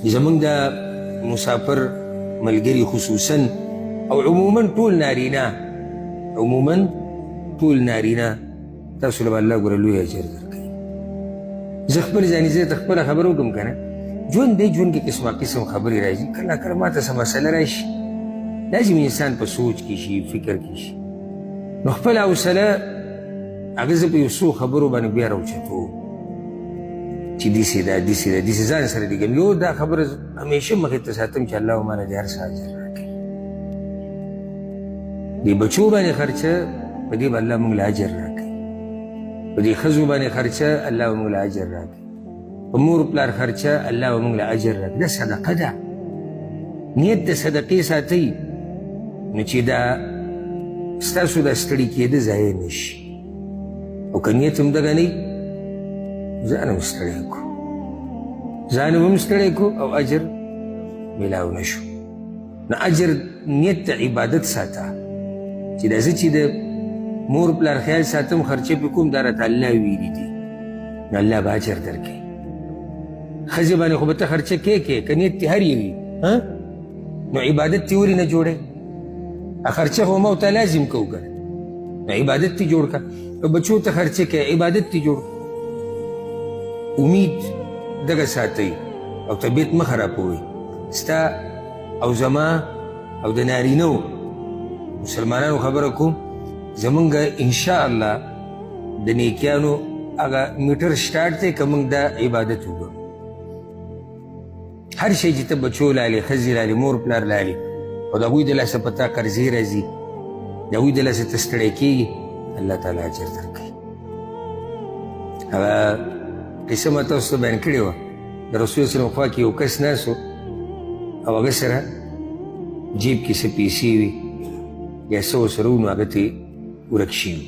زمونږ د مسافر ملګري خصوصا او عموما ټول نارینه تاسو له الله ګوره لوی اجر درکوي. زه خپل ځاني زه ته خپله خبره وکړم که نه، ژوند دی، ژوند کې قسمه قسم خبرې راځي. کله کله ماته څه مسله راشي لازم انسان په سوچ کې شي، فکر کې شي، نو خپله حوصله هغه زه په یو څو خبرو باندې بیا راوچتوم چې داسې ده داسې ده داسې ځان سره لیکم. یو دا خبره همیشه مخې ته ساتم چې الله ماله د هر څه اجر راکوي. دې بچو باندې خرچه په دې به الله موږ له اجر راکوي، په دې ښځو باندې خرچه الله به موږ له اجر راکوي، په مور پلار خرچه الله به موږ له اجر راکوي. دا صدقه ده. نیت د صدقې ساتئ نو چې دا ستاسو د ستړي کېده ضایع نه شي. او که نیت هم دغه نه ځان هم ستړی کړو، ځان هم ستړی کړو او اجر میلاو نه شو. نو اجر نیت ته عبادت ساته چې دا زه چې د مور پلار خیال ساتم خرچه پې کوم دا راته الله ویلي دي نو الله به اجر درکوي. ښځې باندې خو به ته خرچه کې که نیت دې هر یو وي نو عبادت دې ولې نه جوړی؟ خرچه خو ما ورته لازم کوو که نو عبادت دې جوړ که. که بچو ته خرچه کوې عبادت دې جوړ. امید دغه ساتئ او طبیعت مه خرابوئ. ستا او زما او د نارینهو مسلمانانو خبره کوم، زمونږ انشاءالله د نیکیانو هغه میټر سټارټ دی که موږ دا عبادت وکړو. هر شی چې ته بچو لالې، ښځې لالې، مور پلار لالې او د هغوی د لاسه په تا قرضې راځي، د هغوی د لاسه ته ستړی کېږي، الله تعالی اجر درکوي. هغه قصه ما تاسو ته بیان کړې وه، د رسول وسلم خوا کې یو کس ناست و او هغه سره جیب کې څه پیسې وي یا څه ورسره و نو هغه ته ورک شوي،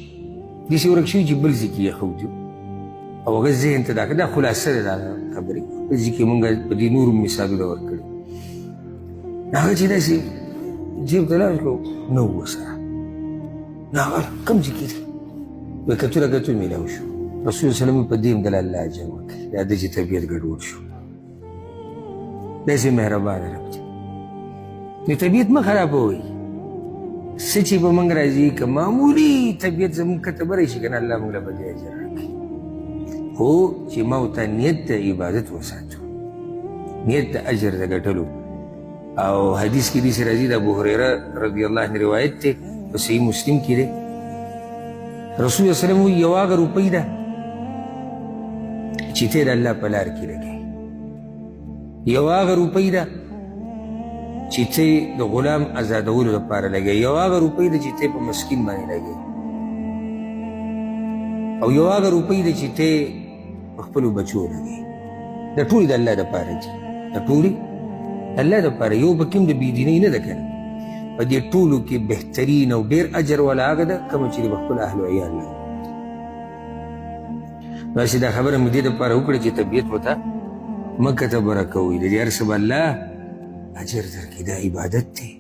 داسې ورک شوي چې بل ځای کې یې ایښودي او هغه ذهن ته دا خلاصه ده دا خبرې، بل ځای کې مونږ په دې نورو مثالونه ورکړي. هغه چې داسې جیب ته لاړ کړو نه و ورسره، نو هغه کوم ځای کې دی وایي کتو میلاو شو. رسول وسلم په دې هم دله الله اجر ورکړي، دا ده چې طبیعت ګډوډ شو. داسې مهربانه رب دی. نو طبیعت مه خرابوئ. څه چې به موږ راځي که معمولي طبیعت زموږ کته به راشي که نه الله موږ له به دې اجر راکړي، خو چې ما ورته نیت د عبادت وساتو، نیت د اجر د ګټلو. او حدیث کې داسې راځي د ابوهریره رضی الله عنه روایت دی په صحیح مسلم کې دی. رسول الله وسلم وایي یو هغه روپۍ ده چې ته د الله په لار کې لګوې، یو هغه روپۍ ده چې ته د غلام ازادولو لپاره لګوې، یو هغه روپۍ ده چې ته په مسکین باندې لګوې، او یو هغه روپۍ ده چې ته په خپلو بچو لګوې. دا ټولې د الله دپاره دي، دا ټولې د الله دپاره. یو پکې هم د بېدینۍ نه ده که نه، په دې ټولو کې بهترین او ډېر اجر والا هغه ده کومه چې د خپل اهل و عیال لګوي. داسې دا خبره مې دې دپاره وکړه چې طبیعت ورته مه کته بره کوئ، د دې هر څه به الله اجر درکړي. دا عبادت دی.